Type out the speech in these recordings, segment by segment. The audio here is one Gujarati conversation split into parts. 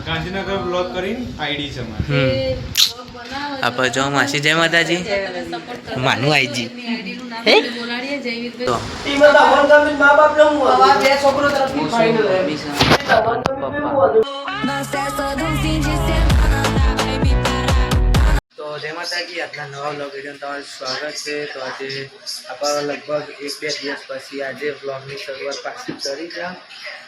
ગાંધીનગર બ્લોગ કરીને આઈડી છે મારી. આપણે જો માસી જય માતાજી માનું આઈજી હે તો તો જય માતાજી આજના નવા બ્લોગ વિડીયો તમારું સ્વાગત છે. તો આજે આપણે લગભગ 1-2 દિવસ પછી આજે બ્લોગની શરૂઆત પાછી કરી છે.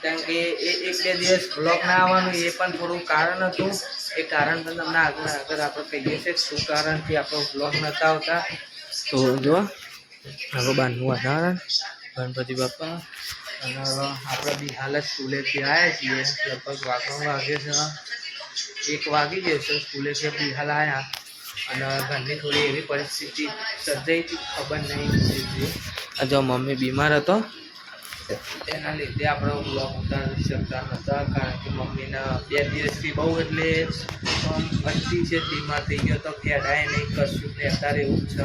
કારણ કે એ 1-2 દિવસ બ્લોગ ના આવવાનું એ પણ થોડું કારણ હતું. એ કારણ પણ તમને આગળ આપણે કહીએ છીએ શું કારણથી આપણો બ્લોગ નહોતા આવતા. તો જો હવે બહારનું વાતાવરણ ગણપતિ બાપા અને આપણે બી હાલ જ સ્કૂલેથી આવ્યા છીએ. લગભગ વાગે છે 1 વાગી ગયો છે. સ્કૂલેથી બી હાલ આવ્યા અને ઘરની થોડી એવી પરિસ્થિતિ સર્જાઈ હતી ખબર નહીં. જો મમ્મી બીમાર હતો તેના લીધે આપણે બ્લોગ ઉતારી શકતા નહોતા. કારણ કે મમ્મીના 2 દિવસથી બહુ એટલે અતિ છે બીમાર થઈ ગયો તો ખેડાય નહીં કશું ને અત્યારે એવું જ છે.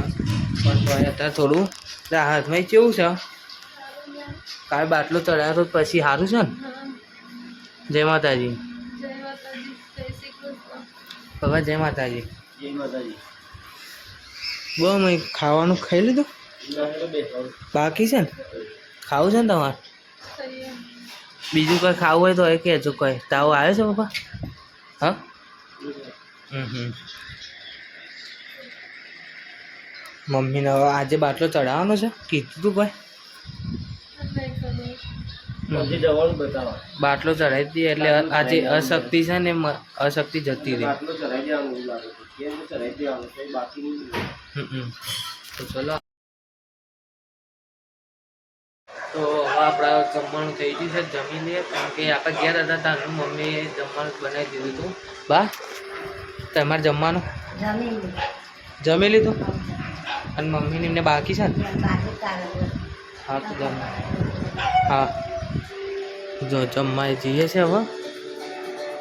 પણ અત્યારે થોડું રાહતમાં કેવું છે કાલે બાટલો ચડાવ્યો તો પછી સારું છે ને. જય માતાજી બાબા જય માતાજી. બહુ મેં ખાવાનું ખાઈ લીધું બાકી છે ને ખાવું છે ને તમારે બીજું કંઈ ખાવું હોય તો એ કહેજો. કંઈ તાવ આવ્યો છે પપ્પા? હા મમ્મીને હવે આજે બાટલો ચડાવવાનો છે કીધું તું ભાઈ બાટલો ચડાવી દઈએ એટલે આજે અશક્તિ છે ને અશક્તિ જતી રહી. તો ચલો તો હવે આપણા જમવાનું થઈ ગયું છે જમી લઈએ. કારણ કે આપણે ઘેર હતા તારું મમ્મીએ જમવાનું બનાવી દીધું હતું. બા તમારે જમવાનું જમી લીધું અને મમ્મીને એમને બાકી છે ને? હા તો હા જો જમવા જઈએ છે હવે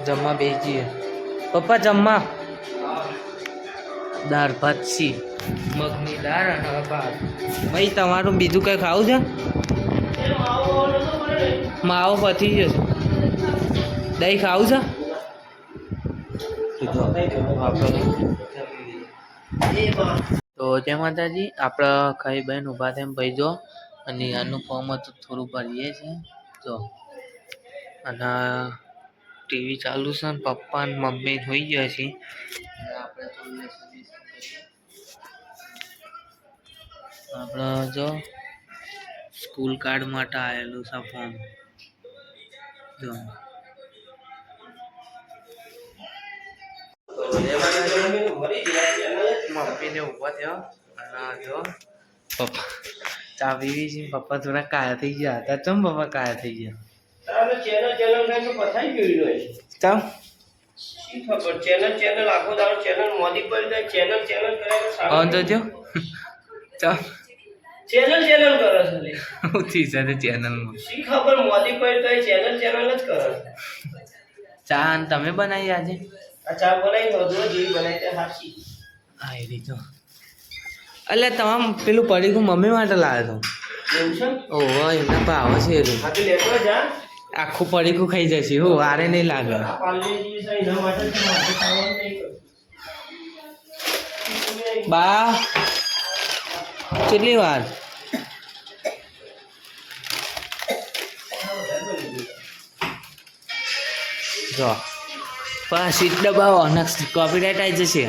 જમવા બે જઈએ. પપ્પા જમવા દાળ ભાત સી મગની દાળ અને ભાત. ભાઈ તમારું બીજું કંઈ ખાવું છે? માવો પતી જશે. દહીં ખાવું છે? તો જય માતાજી આપણે ખાઈ બહેન ઊભા થઈને ભાઈ જો અને આનું ફોર્મ હતું થોડું ભરીએ છીએ જો. અને ટીવી ચાલુ છે ને પપ્પા ને મમ્મી હોઈ ગયા છે. આપણે જો સ્કૂલ કાર્ડ માટે આવેલું છે ફોર્મ જો. મમ્મીને ઊભા થયો અને જો પપ્પા ચા પીવી છે. પપ્પા થોડા કાયા થઈ ગયા હતા. ચમ પપ્પા કાયા થઈ ગયા? ચા તમે બનાવી આજે? ચા બનાવી એટલે તમામ પેલું પડીકું મમ્મી માટે લાવ્યો હતો. ઓહો એમના ભાવ છે એનું આખું પડીકું ખાઈ જશે. હું વારે નહીં લાગે. બા કેટલી વાર? જો સીટ દબાવો કોપીરાઇટ આવી જશે.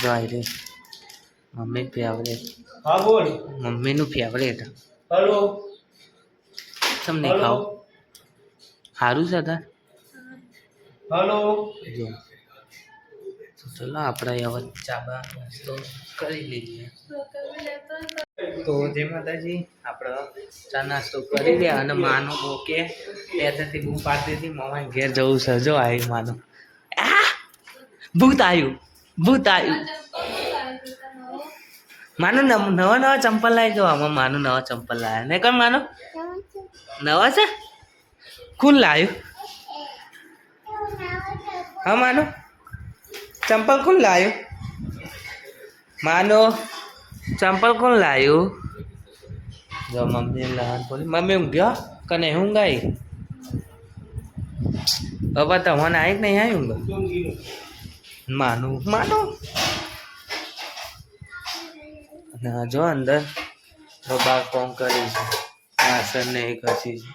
જો આવી મમ્મી ફેવરેટ. હા બોલ. મમ્મીનું ફેવરેટ. હલો તમને ખાવ સારું છે તાર? હલો જો ચલો આપણે હવે ચાબા નાસ્તો કરી લઈએ. તો જય માતાજી આપણે ચા નાસ્તો કરી લે અને માનો ઓકે ત્યાંથી બૂમ પાડતી હતી મમ્મા ઘેર જવું છે. જો આવી માનો ભૂત આવ્યું ભૂત આવ્યું. માનો નવા ચંપલ લાવી દો. આમાં માનું નવા ચંપલ લાવ્યા ને કોણ માનો નવા છે? કોણ લાવ્યું? હા માનો ચંપલ કોણ લાવ્યું? માનો ચંપલ કોણ લાવ્યું? જો મમ્મી લહાન બોલી મમ્મી ઊંઘ્યો કને ઊંઘાઈ હવે તમને આવી કે નહીં આવ્યું માનું માનું અને જો અંદર બા કોમ કરી છે વાસણ ને એક હસી છે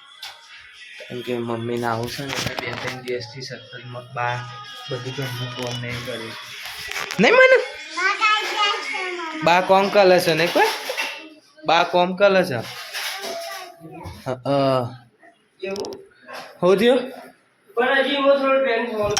કેમ કે મમ્મીને આવું છે ને એટલે 2-3 દિવસથી સતત બા બધું ઘરનું કોમ નહીં કર્યું નહીં મને બા કોમ કરે છે નહીં કોઈ બા કોમ કરે છે હો થયો પણ હજી હું થોડો ટ્રેન ફોન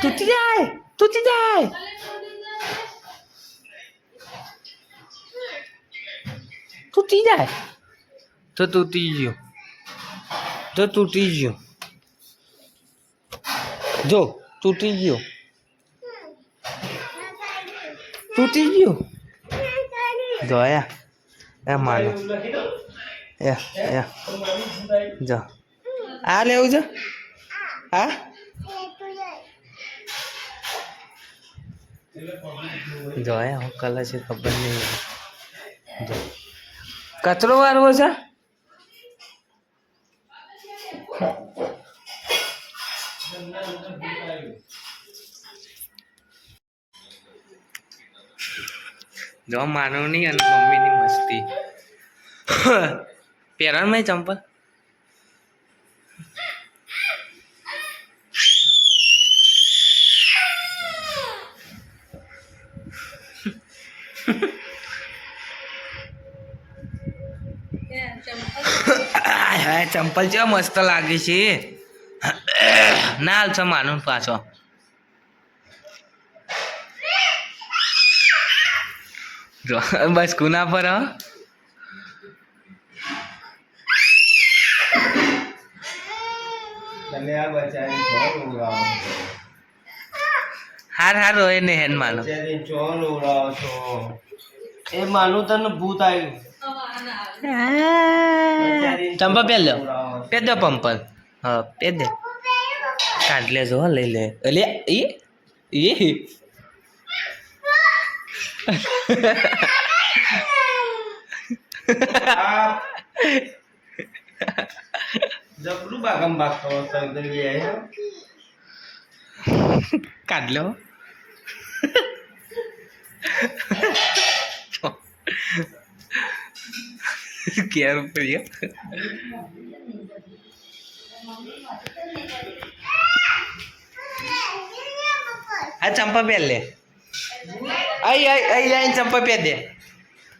તૂટી જાય તૂટી જાય તૂટી જાય તો તૂટી ગયો તો તૂટી ગયો જો તૂટી ગયો તૂટી ગયો જોયા એ માનો એ જો આ લેવું છે હા જોયા હું કલર છે ખબર નહીં જો કચરો વાળવો છે જો માનવ નહીં અને મમ્મીની મસ્તી પહેરવામાં ચંપલ ચંપલ કેવા મસ્ત લાગે છે ના હાલ છે માનું પાછો જો બસ કુના પર હાર હાર હોય ને હેન માનો એ માનું તને ભૂત આવ્યું ચંપા પહેર લો પહેર દો પંપલ હા પહેર દે કાઢ લેજો લઈ લે લે એ જબરું બાગમ બાગ કરો સંદર ગયા કાઢ લો કેર પડ્યો આ ચંપા પહેર લે અહીં ચંપા પહેર દે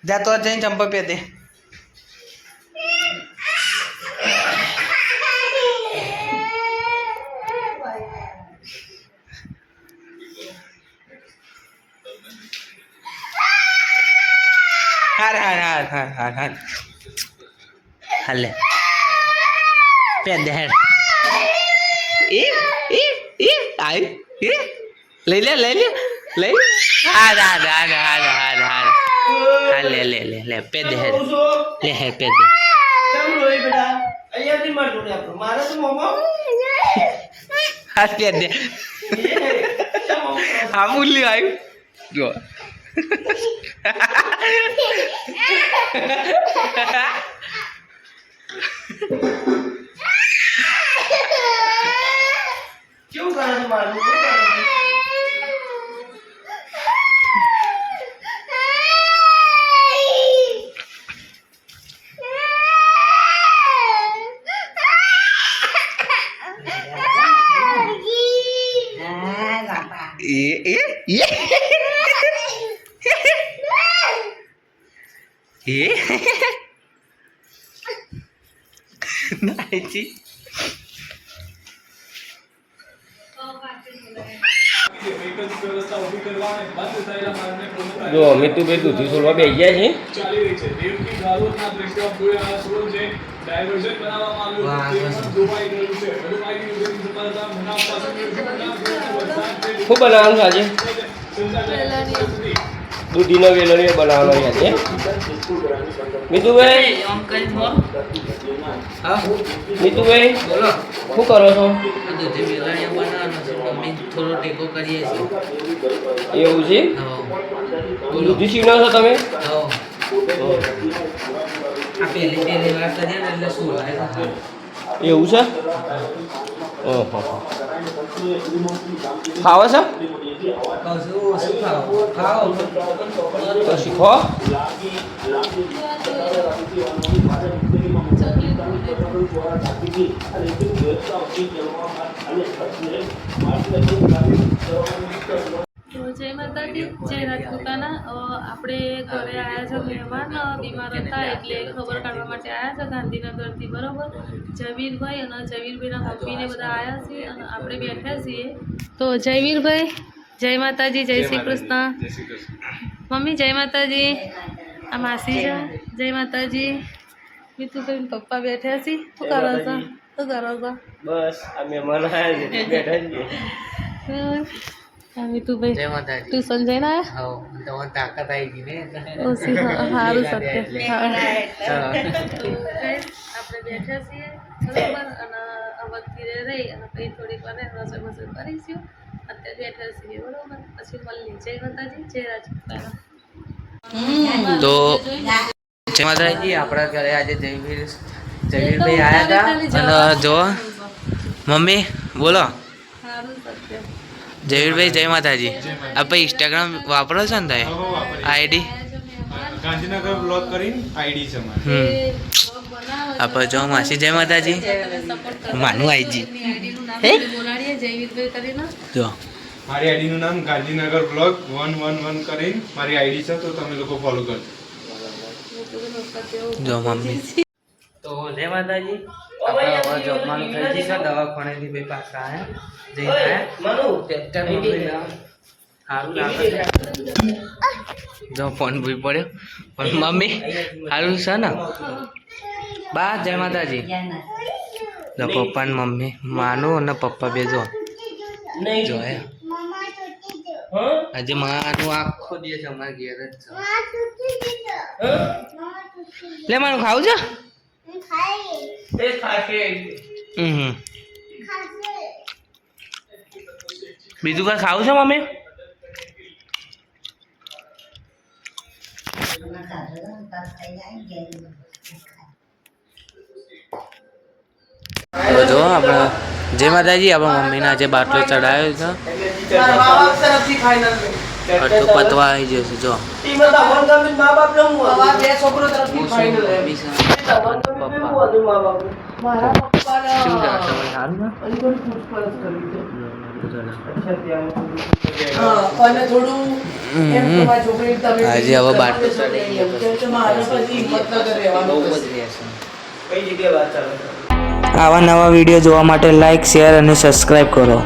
જાતો જઈને ચંપા પહેર દે હાર હાલે પહેર દે હેડ આવી લઈ લે હાર લે પહેર દે હેડ લે હે પહેર દે કેમ રોઈ બેટા અહીંયાથી મારતો ને આપણો મારે તો મોમો હાથ પહેર દે હા બોલી આવ્યું જો કેવું કરે છે મારું જો મિતુભાઈ દૂધી છોડવા બેસી ગયા છે. શું બનાવવાનું આજે? દૂધીનો વેલણીઓ બનાવવાનો છે. મિતુભાઈ મિતુભાઈ બોલો શું કરો છો? દૂધી વેલણીઓ બનાવવાનો છે મમ્મી થોડો ટેકો કરીએ છીએ એવું છે? હા દૂધી સીવનો છો તમે હો આ પહેલી વાર કરીએ ને એટલે શું લાગે એવું છે ઓહો ખાવા છે કહું છું શું ખાઓ તો શીખો તો જય માતાજી જય રાજપૂતાના આપણે ઘરે આવ્યા છે મહેમાન બીમાર હતા એટલે ખબર કાઢવા માટે આવ્યા છે ગાંધીનગરથી બરોબર જયવીરભાઈ અને જયવીરભાઈના મમ્મીને બધા આવ્યા છીએ અને આપણે બેઠા છીએ તો જયવીરભાઈ જય માતાજી જય શ્રી કૃષ્ણ જય શ્રી કૃષ્ણ. મમ્મી જય માતાજી આ માસી છે જય માતાજી મીઠું કરીને પપ્પા બેઠા છીએ શું કરો છો શું કરો છો બસ આ મહેમાન આવ્યા છે બેઠા છીએ મીઠુભાઈ જય માતાજી ટ્યુશન જઈને આવ્યા હો તમારી તાકાત આવી ગઈ ને ઓછી સારું સત્ય હા હા. આપણે બેઠા છીએ બરાબર અને અવધીરે રહી અને પછી થોડીક વાર રસોઈ બસોઈ કરીશું અત્યારે બેઠા છીએ બરાબર પછી મળીએ જય માતાજી જય રાજપૂતાના તો જય માતાજી આપણા ઘરે આજે જયવીરભાઈ આવ્યા હતા અને જો મમ્મી બોલો સારું સત્ય જયવીરભાઈ જય માતાજી આપણે ઇન્સ્ટાગ્રામ વાપરો છો ને હો, હો, વાપરીએ. આઈડી ગાંધીનગર બ્લોગ કરીને આઈડી છે મારી. આપણે જો માસી જય માતાજી માનું આઈજી બોલાડીએ જયવીરભાઈ કરીને જો મારી આઈડી નું નામ ગાંધીનગર બ્લોગ 111 કરીને મારી આઈડી છે તો તમે લોકો ફોલો કરજો. જો મમ્મી તો જય માતાજી આપણે હવે જમવાનું થઈ જશે દવાખાનેથી ભાઈ પાછા આવ્યા જઈને આવ્યા સારું લાગે જો ફોન ભૂઈ પડ્યો પણ મમ્મી સારું છે ને બા જય માતાજી જો પપ્પા ને મમ્મી માનું અને પપ્પા બે જો જોયા આજે માનું આખો દિવસ અમારે ઘેર જ છે લે માનું ખાવું છે એ ખાશે હમ બીજું કઈ ખાવું છે મમ્મી જો આપણા જય માતાજી આપણા મમ્મીને આજે બાટલો ચડાવ્યો છે અડધો પતવા આવી જશે જો આજે હવે બાટલો આવા નવા વિડીયો જોવા માટે લાઈક શેર અને સબસ્ક્રાઈબ કરો